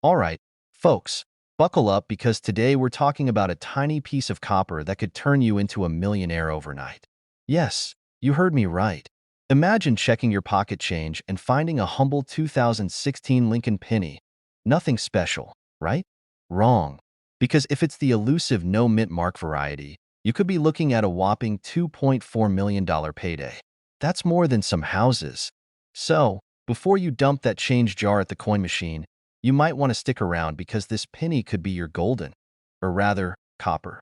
Alright, folks, buckle up because today we're talking about a tiny piece of copper that could turn you into a millionaire overnight. Yes, you heard me right. Imagine checking your pocket change and finding a humble 2016 Lincoln penny. Nothing special, right? Wrong. Because if it's the elusive no mint mark variety, you could be looking at a whopping $2.4 million payday. That's more than some houses. So, before you dump that change jar at the coin machine, you might want to stick around because this penny could be your golden, or rather, copper,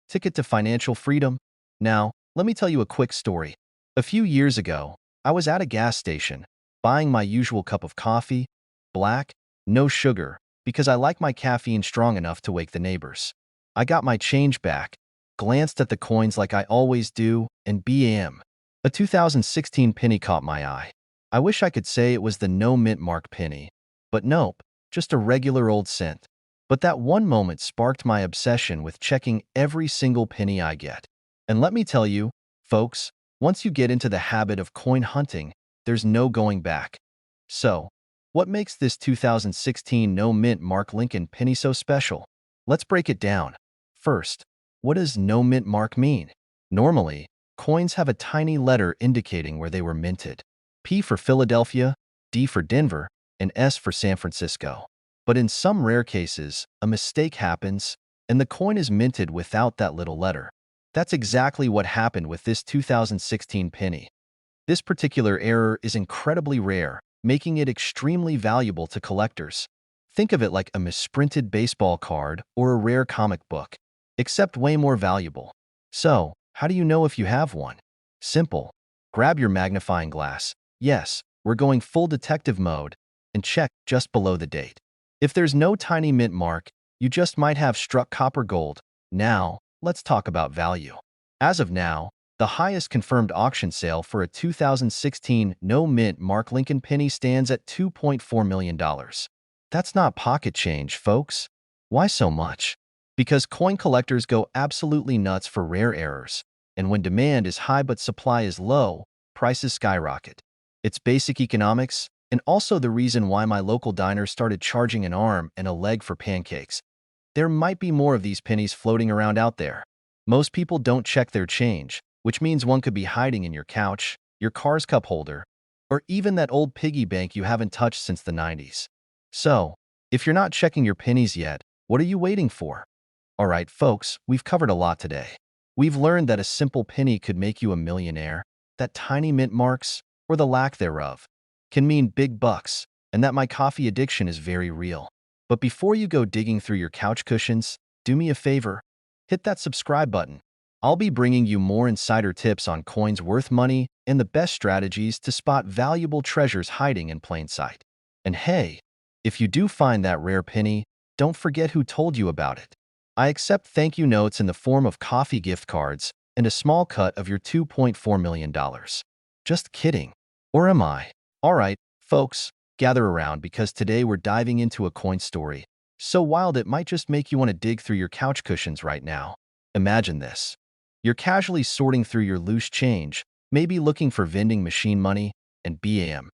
ticket to financial freedom. Now, let me tell you a quick story. A few years ago, I was at a gas station, buying my usual cup of coffee, black, no sugar, because I like my caffeine strong enough to wake the neighbors. I got my change back, glanced at the coins like I always do, and bam! A 2016 penny caught my eye. I wish I could say it was the no mint mark penny, but nope, just a regular old cent. But that one moment sparked my obsession with checking every single penny I get. And let me tell you, folks, once you get into the habit of coin hunting, there's no going back. So, what makes this 2016 no mint mark Lincoln penny so special? Let's break it down. First, what does no mint mark mean? Normally, coins have a tiny letter indicating where they were minted. P for Philadelphia, D for Denver, and S for San Francisco. But in some rare cases, a mistake happens, and the coin is minted without that little letter. That's exactly what happened with this 2016 penny. This particular error is incredibly rare, making it extremely valuable to collectors. Think of it like a misprinted baseball card or a rare comic book, except way more valuable. So, how do you know if you have one? Simple. Grab your magnifying glass. Yes, we're going full detective mode, and check just below the date. If there's no tiny mint mark, you just might have struck copper gold. Now, let's talk about value. As of now, the highest confirmed auction sale for a 2016 no mint mark Lincoln penny stands at $2.4 million. That's not pocket change, folks. Why so much? Because coin collectors go absolutely nuts for rare errors, and when demand is high but supply is low, prices skyrocket. It's basic economics, and also the reason why my local diner started charging an arm and a leg for pancakes. There might be more of these pennies floating around out there. Most people don't check their change, which means one could be hiding in your couch, your car's cup holder, or even that old piggy bank you haven't touched since the 90s. So, if you're not checking your pennies yet, what are you waiting for? Alright, folks, we've covered a lot today. We've learned that a simple penny could make you a millionaire, that tiny mint marks, or the lack thereof, can mean big bucks, and that my coffee addiction is very real. But before you go digging through your couch cushions, do me a favor, hit that subscribe button. I'll be bringing you more insider tips on coins worth money and the best strategies to spot valuable treasures hiding in plain sight. And hey, if you do find that rare penny, don't forget who told you about it. I accept thank you notes in the form of coffee gift cards and a small cut of your $2.4 million. Just kidding. Or am I? Alright, folks, gather around because today we're diving into a coin story so wild it might just make you want to dig through your couch cushions right now. Imagine this. You're casually sorting through your loose change, maybe looking for vending machine money, and bam,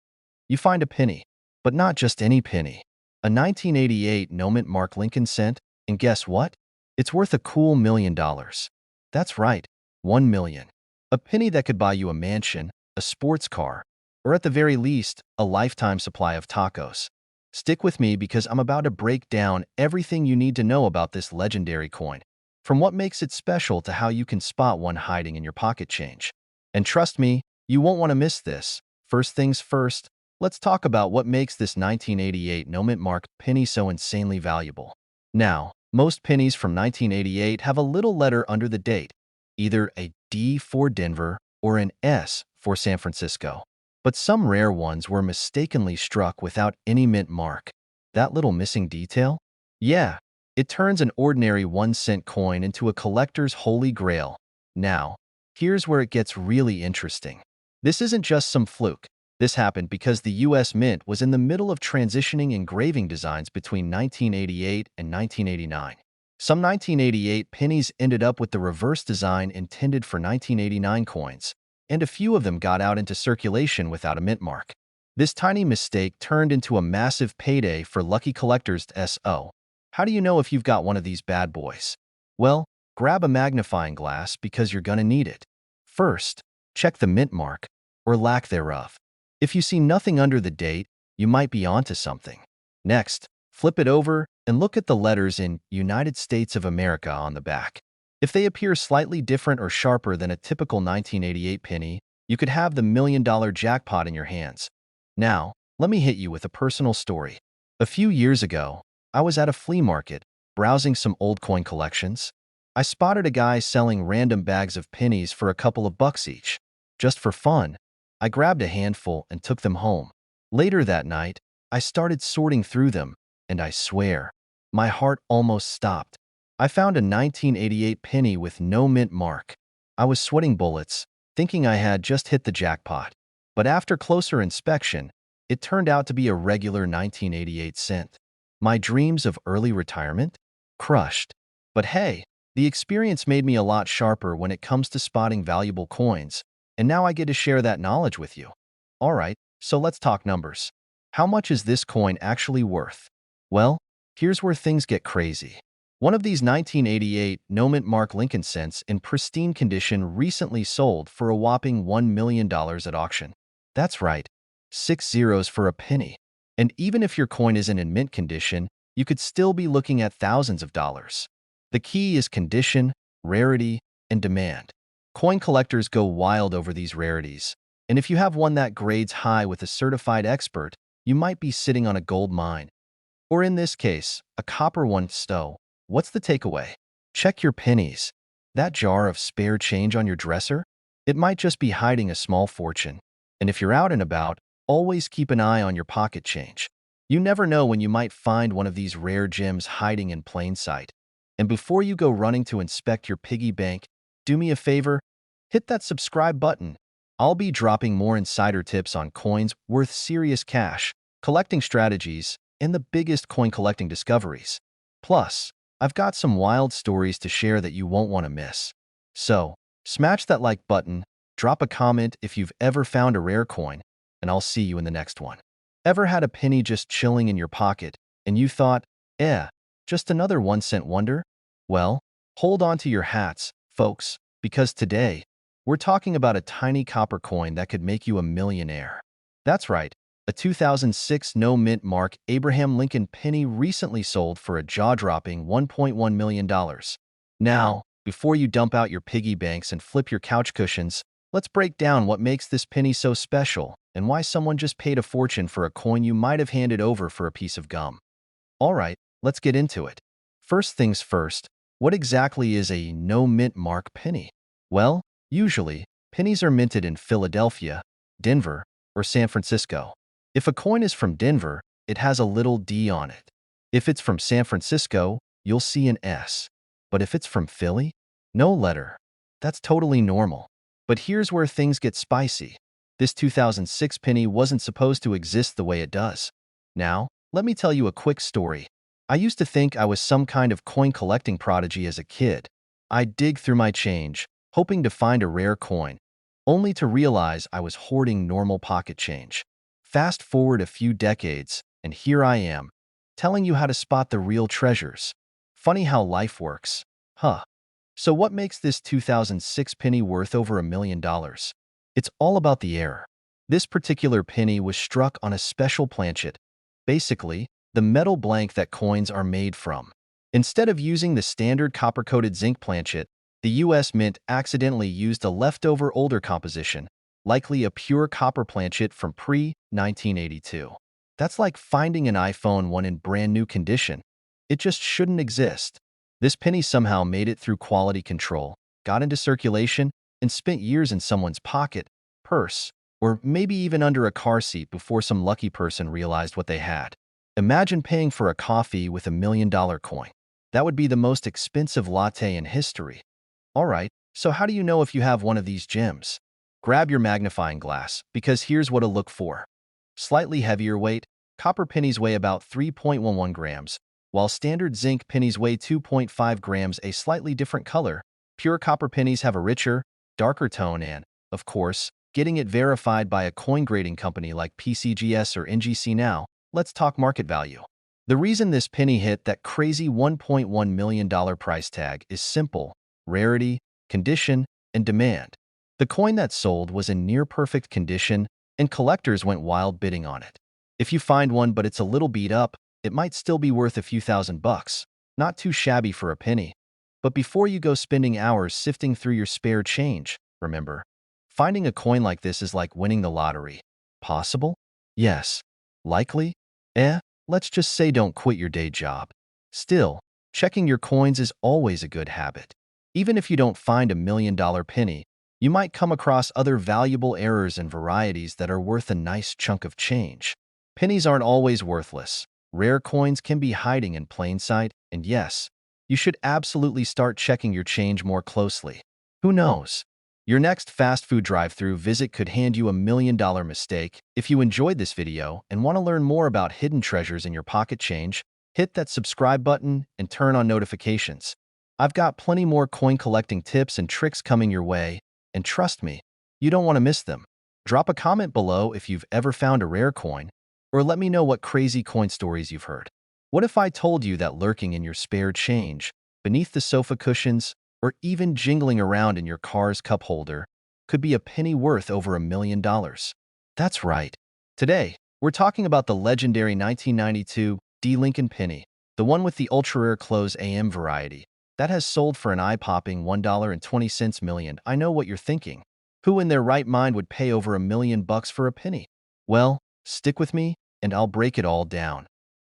you find a penny. But not just any penny. A 1988 no mint mark Lincoln cent, and guess what? It's worth a cool $1 million. That's right, 1 million. A penny that could buy you a mansion, a sports car, or at the very least, a lifetime supply of tacos. Stick with me because I'm about to break down everything you need to know about this legendary coin, from what makes it special to how you can spot one hiding in your pocket change. And trust me, you won't want to miss this. First things first, let's talk about what makes this 1988 no mint mark penny so insanely valuable. Now, most pennies from 1988 have a little letter under the date, either a D for Denver or an S for San Francisco. But some rare ones were mistakenly struck without any mint mark. That little missing detail? Yeah, it turns an ordinary 1-cent coin into a collector's holy grail. Now, here's where it gets really interesting. This isn't just some fluke. This happened because the US Mint was in the middle of transitioning engraving designs between 1988 and 1989. Some 1988 pennies ended up with the reverse design intended for 1989 coins, and a few of them got out into circulation without a mint mark. This tiny mistake turned into a massive payday for lucky collectors. So, how do you know if you've got one of these bad boys? Well, grab a magnifying glass because you're gonna need it. First, check the mint mark, or lack thereof. If you see nothing under the date, you might be onto something. Next, flip it over and look at the letters in United States of America on the back. If they appear slightly different or sharper than a typical 1988 penny, you could have the $1 million jackpot in your hands. Now, let me hit you with a personal story. A few years ago, I was at a flea market, browsing some old coin collections. I spotted a guy selling random bags of pennies for a couple of bucks each. Just for fun, I grabbed a handful and took them home. Later that night, I started sorting through them, and I swear, my heart almost stopped. I found a 1988 penny with no mint mark. I was sweating bullets, thinking I had just hit the jackpot. But after closer inspection, it turned out to be a regular 1988 cent. My dreams of early retirement? Crushed. But hey, the experience made me a lot sharper when it comes to spotting valuable coins, and now I get to share that knowledge with you. Alright, so let's talk numbers. How much is this coin actually worth? Well, here's where things get crazy. One of these 1988 no-mint mark Lincoln cents in pristine condition recently sold for a whopping $1 million at auction. That's right, 6 zeros for a penny. And even if your coin isn't in mint condition, you could still be looking at thousands of dollars. The key is condition, rarity, and demand. Coin collectors go wild over these rarities, and if you have one that grades high with a certified expert, you might be sitting on a gold mine. Or in this case, a copper one. So, what's the takeaway? Check your pennies. That jar of spare change on your dresser? It might just be hiding a small fortune. And if you're out and about, always keep an eye on your pocket change. You never know when you might find one of these rare gems hiding in plain sight. And before you go running to inspect your piggy bank, do me a favor, hit that subscribe button. I'll be dropping more insider tips on coins worth serious cash, collecting strategies, and the biggest coin collecting discoveries. Plus, I've got some wild stories to share that you won't want to miss. So, smash that like button, drop a comment if you've ever found a rare coin, and I'll see you in the next one. Ever had a penny just chilling in your pocket, and you thought, just another 1 cent wonder? Well, hold on to your hats, folks, because today, we're talking about a tiny copper coin that could make you a millionaire. That's right, a 2006 no-mint mark Abraham Lincoln penny recently sold for a jaw-dropping $1.1 million. Now, before you dump out your piggy banks and flip your couch cushions, let's break down what makes this penny so special and why someone just paid a fortune for a coin you might have handed over for a piece of gum. Alright, let's get into it. First things first, what exactly is a no-mint mark penny? Well, usually, pennies are minted in Philadelphia, Denver, or San Francisco. If a coin is from Denver, it has a little D on it. If it's from San Francisco, you'll see an S. But if it's from Philly, no letter. That's totally normal. But here's where things get spicy. This 2006 penny wasn't supposed to exist the way it does. Now, let me tell you a quick story. I used to think I was some kind of coin collecting prodigy as a kid. I'd dig through my change, hoping to find a rare coin, only to realize I was hoarding normal pocket change. Fast forward a few decades, and here I am, telling you how to spot the real treasures. Funny how life works, huh? So what makes this 2006 penny worth over $1 million? It's all about the error. This particular penny was struck on a special planchet, basically, the metal blank that coins are made from. Instead of using the standard copper-coated zinc planchet, the U.S. Mint accidentally used a leftover older composition, likely a pure copper planchet from pre-1982. That's like finding an iPhone 1 in brand new condition. It just shouldn't exist. This penny somehow made it through quality control, got into circulation, and spent years in someone's pocket, purse, or maybe even under a car seat before some lucky person realized what they had. Imagine paying for a coffee with $1 million coin. That would be the most expensive latte in history. Alright, so how do you know if you have one of these gems? Grab your magnifying glass, because here's what to look for. Slightly heavier weight, copper pennies weigh about 3.11 grams, while standard zinc pennies weigh 2.5 grams. A slightly different color, pure copper pennies have a richer, darker tone and, of course, getting it verified by a coin grading company like PCGS or NGC. Now, let's talk market value. The reason this penny hit that crazy $1.1 million price tag is simple: rarity, condition, and demand. The coin that sold was in near-perfect condition, and collectors went wild bidding on it. If you find one but it's a little beat up, it might still be worth a few $1,000s. Not too shabby for a penny. But before you go spending hours sifting through your spare change, remember, finding a coin like this is like winning the lottery. Possible? Yes. Likely? Let's just say don't quit your day job. Still, checking your coins is always a good habit. Even if you don't find $1 million penny, you might come across other valuable errors and varieties that are worth a nice chunk of change. Pennies aren't always worthless. Rare coins can be hiding in plain sight, and yes, you should absolutely start checking your change more closely. Who knows? Your next fast food drive-thru visit could hand you $1 million mistake. If you enjoyed this video and want to learn more about hidden treasures in your pocket change, hit that subscribe button and turn on notifications. I've got plenty more coin collecting tips and tricks coming your way, and trust me, you don't want to miss them. Drop a comment below if you've ever found a rare coin, or let me know what crazy coin stories you've heard. What if I told you that lurking in your spare change, beneath the sofa cushions, or even jingling around in your car's cup holder, could be a penny worth over $1 million? That's right. Today, we're talking about the legendary 1992 D. Lincoln penny, the one with the ultra-rare close AM variety, that has sold for an eye-popping $1.20 million. I know what you're thinking. Who in their right mind would pay over $1 million for a penny? Well, stick with me, and I'll break it all down.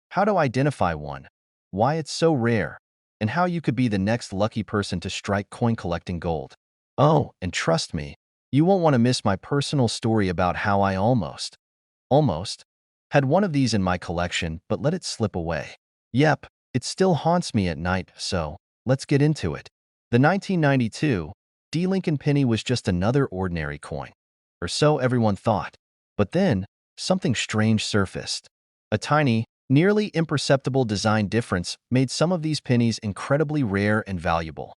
How to identify one, why it's so rare, and how you could be the next lucky person to strike coin collecting gold. Oh, and trust me, you won't want to miss my personal story about how I almost had one of these in my collection but let it slip away. Yep, it still haunts me at night, so let's get into it. The 1992 D. Lincoln penny was just another ordinary coin, or so everyone thought. But then, something strange surfaced. A tiny, nearly imperceptible design difference made some of these pennies incredibly rare and valuable.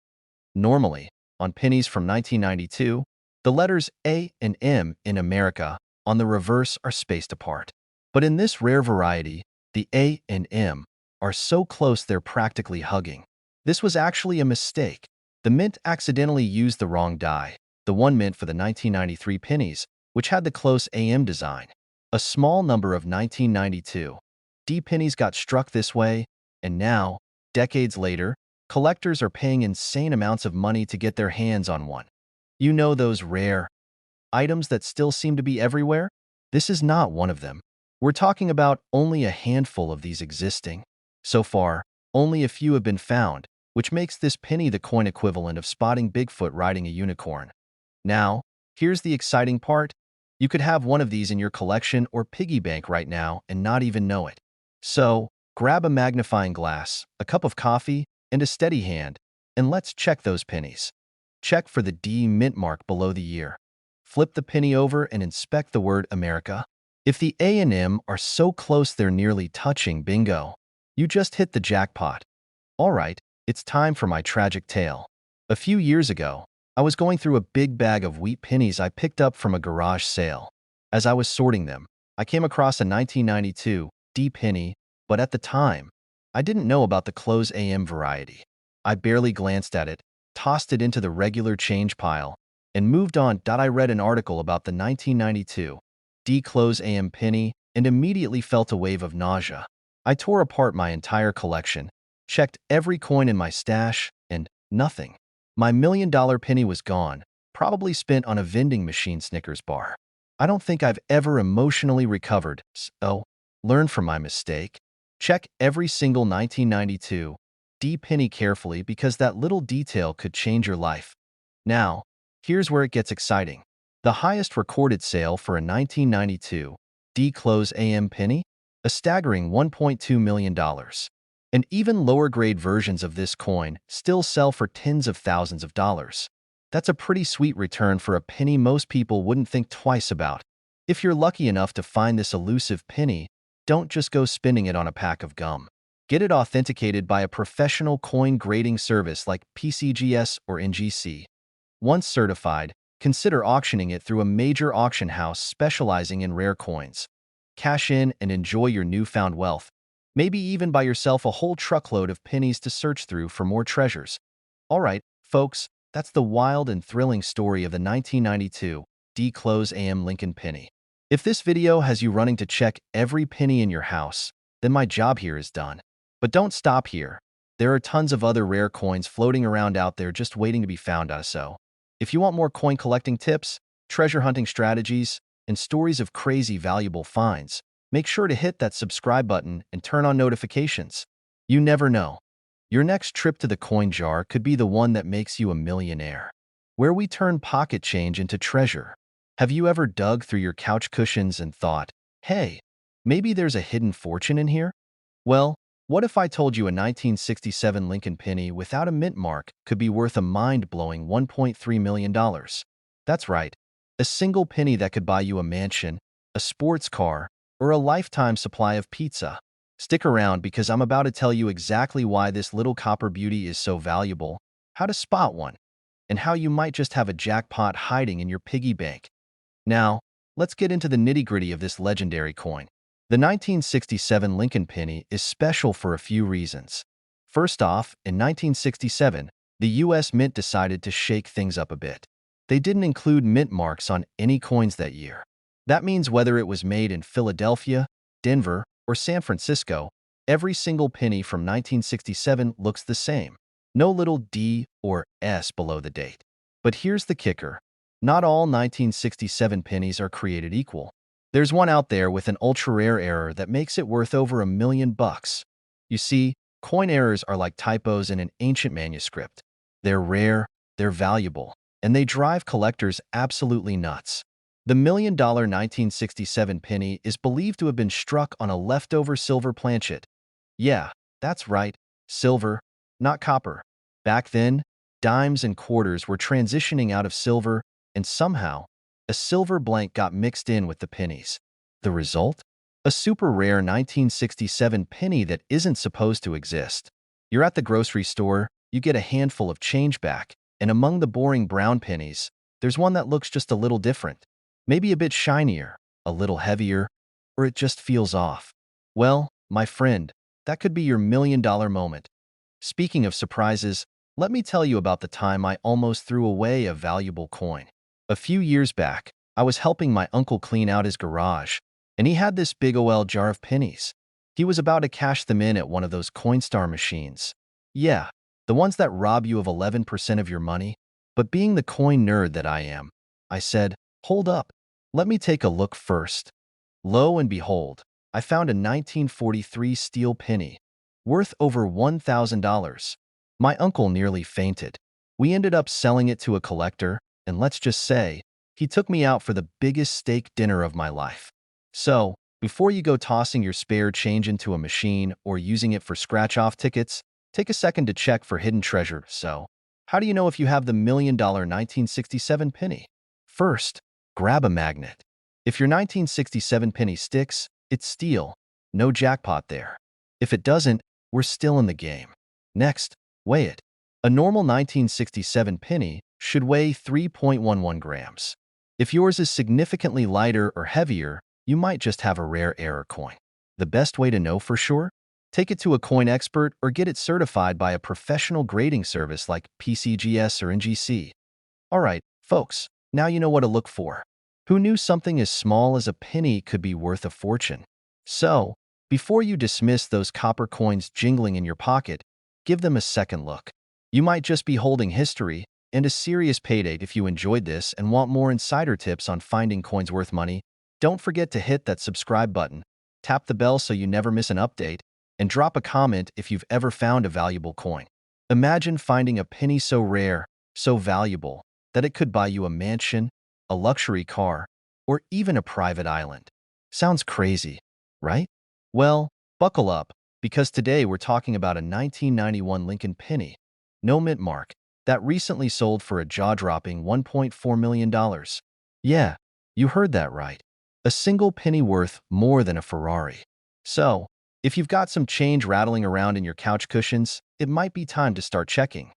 Normally, on pennies from 1992, the letters A and M in America on the reverse are spaced apart. But in this rare variety, the A and M are so close they're practically hugging. This was actually a mistake. The mint accidentally used the wrong die, the one meant for the 1993 pennies, which had the close AM design. A small number of 1992 D pennies got struck this way, and now, decades later, collectors are paying insane amounts of money to get their hands on one. You know those rare items that still seem to be everywhere? This is not one of them. We're talking about only a handful of these existing. So far, only a few have been found, which makes this penny the coin equivalent of spotting Bigfoot riding a unicorn. Now, here's the exciting part. You could have one of these in your collection or piggy bank right now and not even know it. So, grab a magnifying glass, a cup of coffee, and a steady hand, and let's check those pennies. Check for the D mint mark below the year. Flip the penny over and inspect the word America. If the A and M are so close they're nearly touching, bingo. You just hit the jackpot. All right, it's time for my tragic tale. A few years ago, I was going through a big bag of wheat pennies I picked up from a garage sale. As I was sorting them, I came across a 1992 D penny, but at the time, I didn't know about the close AM variety. I barely glanced at it, tossed it into the regular change pile, and moved on. I read an article about the 1992 D close AM penny and immediately felt a wave of nausea. I tore apart my entire collection, checked every coin in my stash, and nothing. My $1 million penny was gone, probably spent on a vending machine Snickers bar. I don't think I've ever emotionally recovered, so learn from my mistake. Check every single 1992 D penny carefully because that little detail could change your life. Now, here's where it gets exciting. The highest recorded sale for a 1992 D close AM penny? A staggering $1.2 million. And even lower-grade versions of this coin still sell for tens of thousands of dollars. That's a pretty sweet return for a penny most people wouldn't think twice about. If you're lucky enough to find this elusive penny, don't just go spending it on a pack of gum. Get it authenticated by a professional coin grading service like PCGS or NGC. Once certified, consider auctioning it through a major auction house specializing in rare coins. Cash in and enjoy your newfound wealth. Maybe even buy yourself a whole truckload of pennies to search through for more treasures. All right, folks, that's the wild and thrilling story of the 1992 D-Close AM Lincoln penny. If this video has you running to check every penny in your house, then my job here is done. But don't stop here. There are tons of other rare coins floating around out there just waiting to be found. So, if you want more coin collecting tips, treasure hunting strategies, and stories of crazy valuable finds, make sure to hit that subscribe button and turn on notifications. You never know. Your next trip to the coin jar could be the one that makes you a millionaire, where we turn pocket change into treasure. Have you ever dug through your couch cushions and thought, hey, maybe there's a hidden fortune in here? Well, what if I told you a 1967 Lincoln penny without a mint mark could be worth a mind-blowing $1.3 million? That's right, a single penny that could buy you a mansion, a sports car, or a lifetime supply of pizza. Stick around because I'm about to tell you exactly why this little copper beauty is so valuable, how to spot one, and how you might just have a jackpot hiding in your piggy bank. Now, let's get into the nitty-gritty of this legendary coin. The 1967 Lincoln penny is special for a few reasons. First off, in 1967, the U.S. Mint decided to shake things up a bit. They didn't include mint marks on any coins that year. That means whether it was made in Philadelphia, Denver, or San Francisco, every single penny from 1967 looks the same. No little D or S below the date. But here's the kicker. Not all 1967 pennies are created equal. There's one out there with an ultra-rare error that makes it worth over $1 million. You see, coin errors are like typos in an ancient manuscript. They're rare, they're valuable, and they drive collectors absolutely nuts. The $1 million 1967 penny is believed to have been struck on a leftover silver planchet. Yeah, that's right, silver, not copper. Back then, dimes and quarters were transitioning out of silver, and somehow, a silver blank got mixed in with the pennies. The result? A super rare 1967 penny that isn't supposed to exist. You're at the grocery store, you get a handful of change back, and among the boring brown pennies, there's one that looks just a little different. Maybe a bit shinier, a little heavier, or it just feels off. Well, my friend, that could be your $1 million moment. Speaking of surprises, let me tell you about the time I almost threw away a valuable coin. A few years back, I was helping my uncle clean out his garage, and he had this big old jar of pennies. He was about to cash them in at one of those Coinstar machines. Yeah, the ones that rob you of 11% of your money. But being the coin nerd that I am, I said, hold up. Let me take a look first. Lo and behold, I found a 1943 steel penny, worth over $1,000. My uncle nearly fainted. We ended up selling it to a collector, and let's just say, he took me out for the biggest steak dinner of my life. So, before you go tossing your spare change into a machine or using it for scratch-off tickets, take a second to check for hidden treasure. So, how do you know if you have the $1 million 1967 penny? First, grab a magnet. If your 1967 penny sticks, it's steel. No jackpot there. If it doesn't, we're still in the game. Next, weigh it. A normal 1967 penny should weigh 3.11 grams. If yours is significantly lighter or heavier, you might just have a rare error coin. The best way to know for sure? Take it to a coin expert or get it certified by a professional grading service like PCGS or NGC. All right, folks, now you know what to look for. Who knew something as small as a penny could be worth a fortune? So, before you dismiss those copper coins jingling in your pocket, give them a second look. You might just be holding history and a serious payday. If you enjoyed this and want more insider tips on finding coins worth money, don't forget to hit that subscribe button, tap the bell so you never miss an update, and drop a comment if you've ever found a valuable coin. Imagine finding a penny so rare, so valuable, that it could buy you a mansion, a luxury car, or even a private island. Sounds crazy, right? Well, buckle up, because today we're talking about a 1991 Lincoln penny, no mint mark, that recently sold for a jaw-dropping $1.4 million. Yeah, you heard that right. A single penny worth more than a Ferrari. So, if you've got some change rattling around in your couch cushions, it might be time to start checking.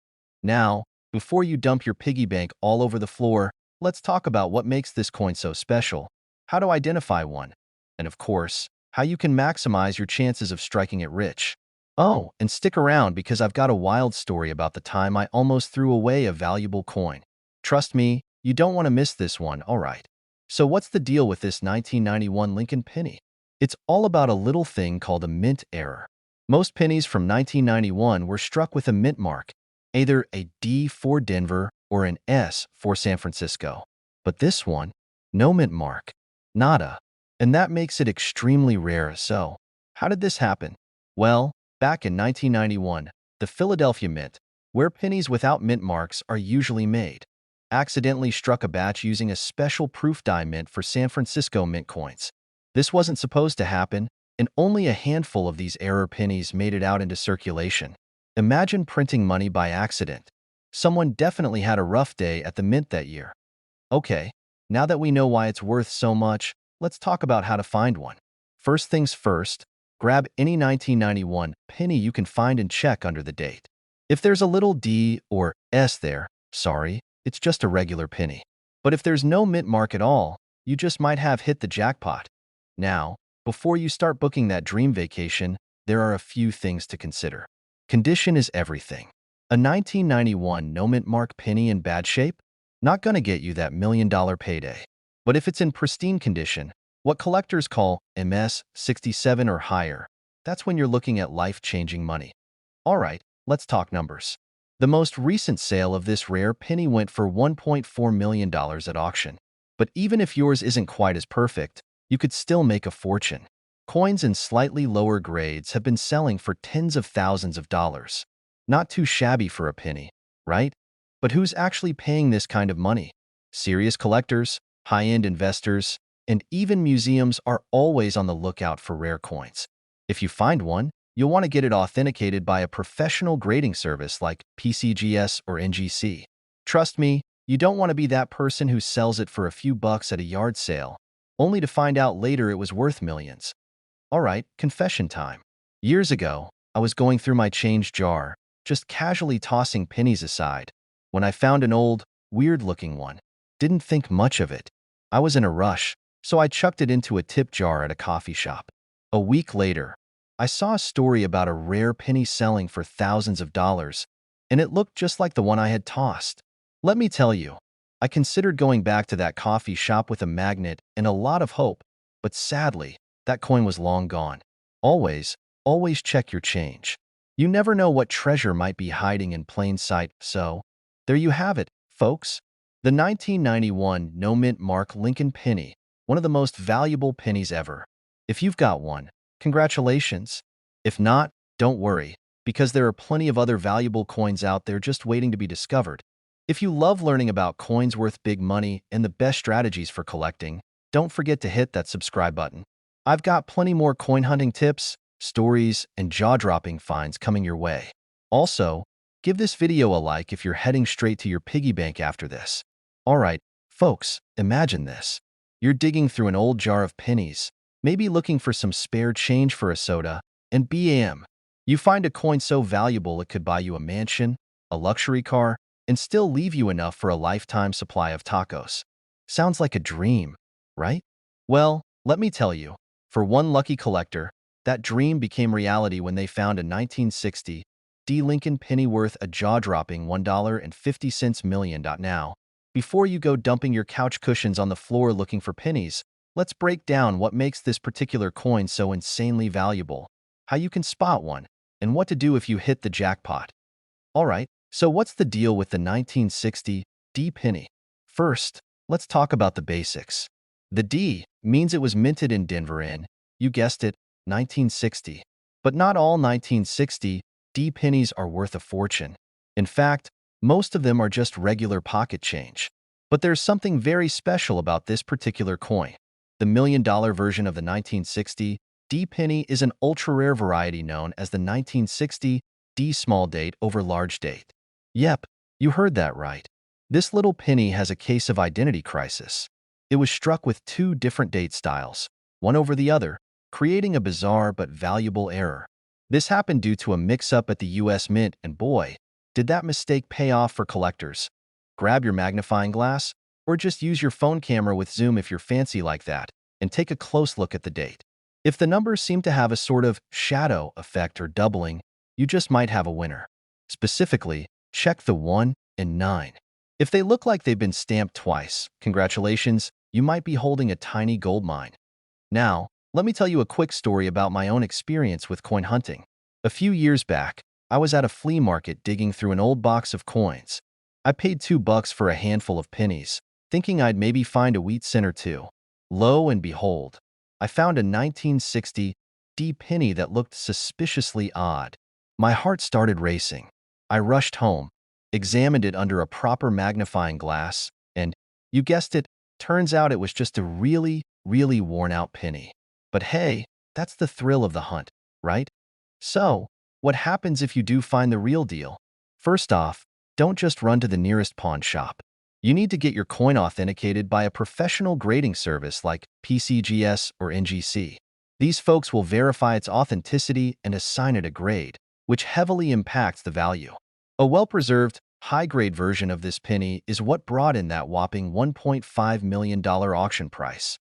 Now, before you dump your piggy bank all over the floor, let's talk about what makes this coin so special, how to identify one, and of course, how you can maximize your chances of striking it rich. Oh, and stick around because I've got a wild story about the time I almost threw away a valuable coin. Trust me, you don't want to miss this one, alright. So what's the deal with this 1991 Lincoln penny? It's all about a little thing called a mint error. Most pennies from 1991 were struck with a mint mark, either a D for Denver or an S for San Francisco. But this one, no mint mark, nada. And that makes it extremely rare. So, how did this happen? Well, back in 1991, the Philadelphia Mint, where pennies without mint marks are usually made, accidentally struck a batch using a special proof die mint for San Francisco mint coins. This wasn't supposed to happen, and only a handful of these error pennies made it out into circulation. Imagine printing money by accident. Someone definitely had a rough day at the mint that year. Okay, now that we know why it's worth so much, let's talk about how to find one. First things first, grab any 1991 penny you can find and check under the date. If there's a little D or S there, sorry, it's just a regular penny. But if there's no mint mark at all, you just might have hit the jackpot. Now, before you start booking that dream vacation, there are a few things to consider. Condition is everything. A 1991 no mint mark penny in bad shape? Not gonna get you that $1 million payday. But if it's in pristine condition, what collectors call MS 67 or higher, that's when you're looking at life-changing money. Alright, let's talk numbers. The most recent sale of this rare penny went for $1.4 million at auction. But even if yours isn't quite as perfect, you could still make a fortune. Coins in slightly lower grades have been selling for tens of thousands of dollars. Not too shabby for a penny, right? But who's actually paying this kind of money? Serious collectors, high-end investors, and even museums are always on the lookout for rare coins. If you find one, you'll want to get it authenticated by a professional grading service like PCGS or NGC. Trust me, you don't want to be that person who sells it for a few bucks at a yard sale, only to find out later it was worth millions. Alright, confession time. Years ago, I was going through my change jar, just casually tossing pennies aside, when I found an old, weird-looking one. Didn't think much of it. I was in a rush, so I chucked it into a tip jar at a coffee shop. A week later, I saw a story about a rare penny selling for thousands of dollars, and it looked just like the one I had tossed. Let me tell you, I considered going back to that coffee shop with a magnet and a lot of hope, but sadly, that coin was long gone. Always, always check your change. You never know what treasure might be hiding in plain sight, so there you have it, folks. The 1991 no mint mark Lincoln penny, one of the most valuable pennies ever. If you've got one, congratulations. If not, don't worry, because there are plenty of other valuable coins out there just waiting to be discovered. If you love learning about coins worth big money and the best strategies for collecting, don't forget to hit that subscribe button. I've got plenty more coin hunting tips, stories, and jaw-dropping finds coming your way. Also, give this video a like if you're heading straight to your piggy bank after this. Alright, folks, imagine this. You're digging through an old jar of pennies, maybe looking for some spare change for a soda, and bam! You find a coin so valuable it could buy you a mansion, a luxury car, and still leave you enough for a lifetime supply of tacos. Sounds like a dream, right? Well, let me tell you, for one lucky collector, that dream became reality when they found a 1960 D. Lincoln penny worth a jaw-dropping $1.50 million. Now, before you go dumping your couch cushions on the floor looking for pennies, let's break down what makes this particular coin so insanely valuable, how you can spot one, and what to do if you hit the jackpot. Alright, so what's the deal with the 1960 D penny? First, let's talk about the basics. The D means it was minted in Denver in, you guessed it, 1960. But not all 1960 D pennies are worth a fortune. In fact, most of them are just regular pocket change. But there's something very special about this particular coin. The $1 million version of the 1960 D penny is an ultra-rare variety known as the 1960 D small date over large date. Yep, you heard that right. This little penny has a case of identity crisis. It was struck with two different date styles, one over the other, creating a bizarre but valuable error. This happened due to a mix-up at the US Mint, and boy, did that mistake pay off for collectors. Grab your magnifying glass, Or just use your phone camera with zoom if you're fancy like that, and take a close look at the date. If the numbers seem to have a sort of shadow effect or doubling, you just might have a winner. Specifically, check the 1 and 9. If they look like they've been stamped twice, congratulations, you might be holding a tiny gold mine. Now, let me tell you a quick story about my own experience with coin hunting. A few years back, I was at a flea market digging through an old box of coins. I paid $2 for a handful of pennies, thinking I'd maybe find a wheat cent or two. Lo and behold, I found a 1960 D penny that looked suspiciously odd. My heart started racing. I rushed home, examined it under a proper magnifying glass, and, you guessed it, turns out it was just a really worn-out penny. But hey, that's the thrill of the hunt, right? So, what happens if you do find the real deal? First off, don't just run to the nearest pawn shop. You need to get your coin authenticated by a professional grading service like PCGS or NGC. These folks will verify its authenticity and assign it a grade, which heavily impacts the value. A well-preserved, high-grade version of this penny is what brought in that whopping $1.5 million auction price.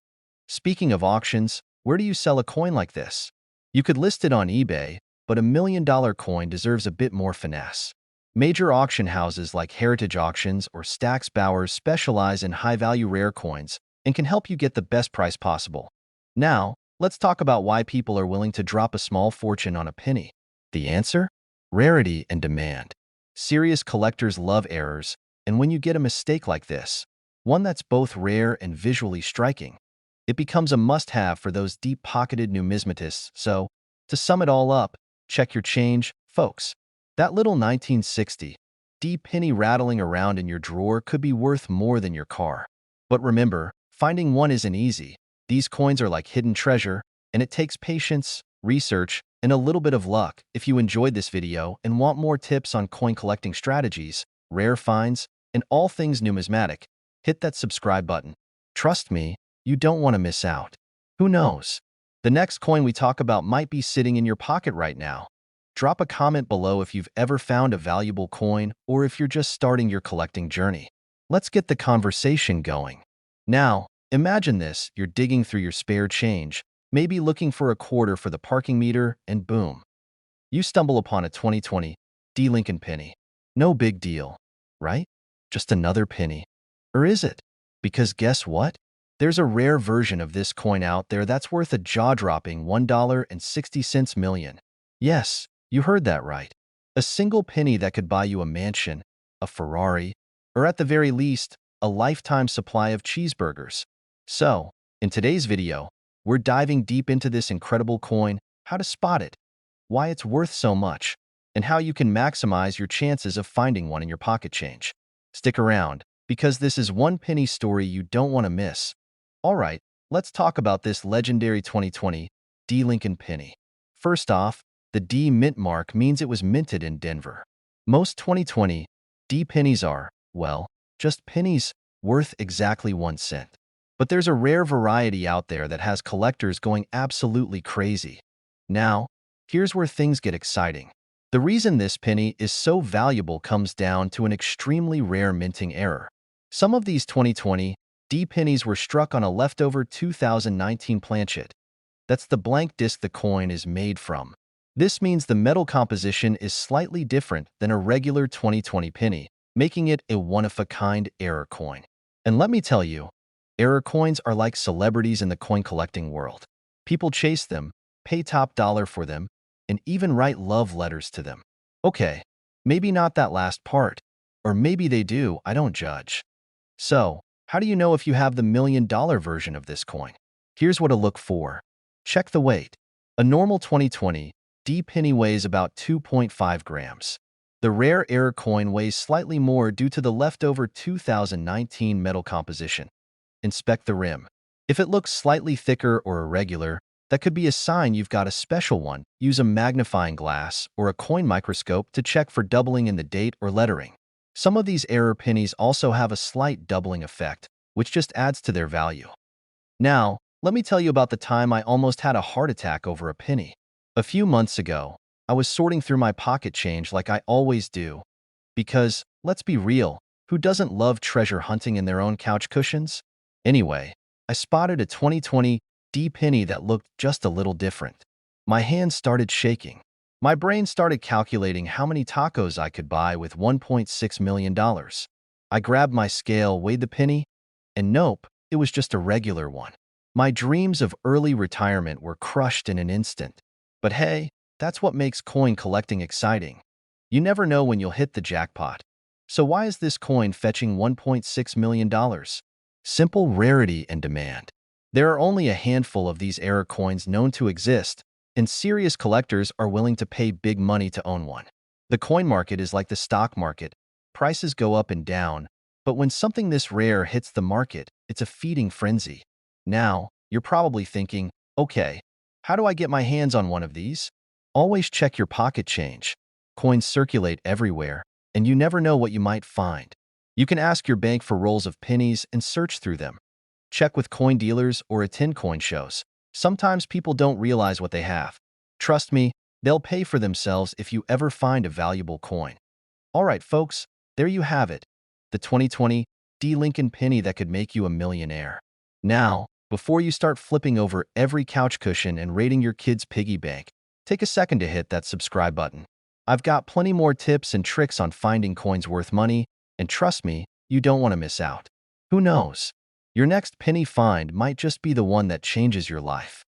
Speaking of auctions, where do you sell a coin like this? You could list it on eBay, but $1 million coin deserves a bit more finesse. Major auction houses like Heritage Auctions or Stax Bowers specialize in high-value rare coins and can help you get the best price possible. Now, let's talk about why people are willing to drop a small fortune on a penny. The answer? Rarity and demand. Serious collectors love errors, and when you get a mistake like this, one that's both rare and visually striking, it becomes a must-have for those deep-pocketed numismatists. So, to sum it all up, check your change, folks. That little 1960 D penny rattling around in your drawer could be worth more than your car. But remember, finding one isn't easy. These coins are like hidden treasure, and it takes patience, research, and a little bit of luck. If you enjoyed this video and want more tips on coin collecting strategies, rare finds, and all things numismatic, hit that subscribe button. Trust me, you don't want to miss out. Who knows? The next coin we talk about might be sitting in your pocket right now. Drop a comment below if you've ever found a valuable coin or if you're just starting your collecting journey. Let's get the conversation going. Now, imagine this, you're digging through your spare change, maybe looking for a quarter for the parking meter, and boom, you stumble upon a 2020 D Lincoln penny. No big deal, right? Just another penny. Or is it? Because guess what? There's a rare version of this coin out there that's worth a jaw-dropping $1.60 million. Yes, you heard that right. A single penny that could buy you a mansion, a Ferrari, or at the very least, a lifetime supply of cheeseburgers. So, in today's video, we're diving deep into this incredible coin, how to spot it, why it's worth so much, and how you can maximize your chances of finding one in your pocket change. Stick around, because this is one penny story you don't want to miss. Alright, let's talk about this legendary 2020 D Lincoln penny. First off, the D mint mark means it was minted in Denver. Most 2020 D pennies are, well, just pennies worth exactly 1 cent. But there's a rare variety out there that has collectors going absolutely crazy. Now, here's where things get exciting. The reason this penny is so valuable comes down to an extremely rare minting error. Some of these 2020 D pennies were struck on a leftover 2019 Planchet. That's the blank disc the coin is made from. This means the metal composition is slightly different than a regular 2020 penny, making it a one-of-a-kind error coin. And let me tell you, error coins are like celebrities in the coin collecting world. People chase them, pay top dollar for them, and even write love letters to them. Okay, maybe not that last part. Or maybe they do, I don't judge. So, how do you know if you have the $1 million version of this coin? Here's what to look for. Check the weight. A normal 2020 D penny weighs about 2.5 grams. The rare error coin weighs slightly more due to the leftover 2019 metal composition. Inspect the rim. If it looks slightly thicker or irregular, that could be a sign you've got a special one. Use a magnifying glass or a coin microscope to check for doubling in the date or lettering. Some of these error pennies also have a slight doubling effect, which just adds to their value. Now, let me tell you about the time I almost had a heart attack over a penny. A few months ago, I was sorting through my pocket change like I always do. Because, let's be real, Who doesn't love treasure hunting in their own couch cushions? Anyway, I spotted a 2020 D penny that looked just a little different. My hands started shaking. My brain started calculating how many tacos I could buy with $1.6 million. I grabbed my scale, weighed the penny, and nope, it was just a regular one. My dreams of early retirement were crushed in an instant. But hey, that's what makes coin collecting exciting. You never know when you'll hit the jackpot. So why is this coin fetching $1.6 million? Simple rarity and demand. There are only a handful of these error coins known to exist, and serious collectors are willing to pay big money to own one. The coin market is like the stock market. Prices go up and down, but when something this rare hits the market, it's a feeding frenzy. Now, you're probably thinking, okay, how do I get my hands on one of these? Always check your pocket change. Coins circulate everywhere, and you never know what you might find. You can ask your bank for rolls of pennies and search through them. Check with coin dealers or attend coin shows. Sometimes people don't realize what they have. Trust me, they'll pay for themselves if you ever find a valuable coin. All right, folks, there you have it. The 2020 D Lincoln penny that could make you a millionaire. Now, before you start flipping over every couch cushion and raiding your kid's piggy bank, take a second to hit that subscribe button. I've got plenty more tips and tricks on finding coins worth money, and trust me, you don't want to miss out. Who knows? Your next penny find might just be the one that changes your life.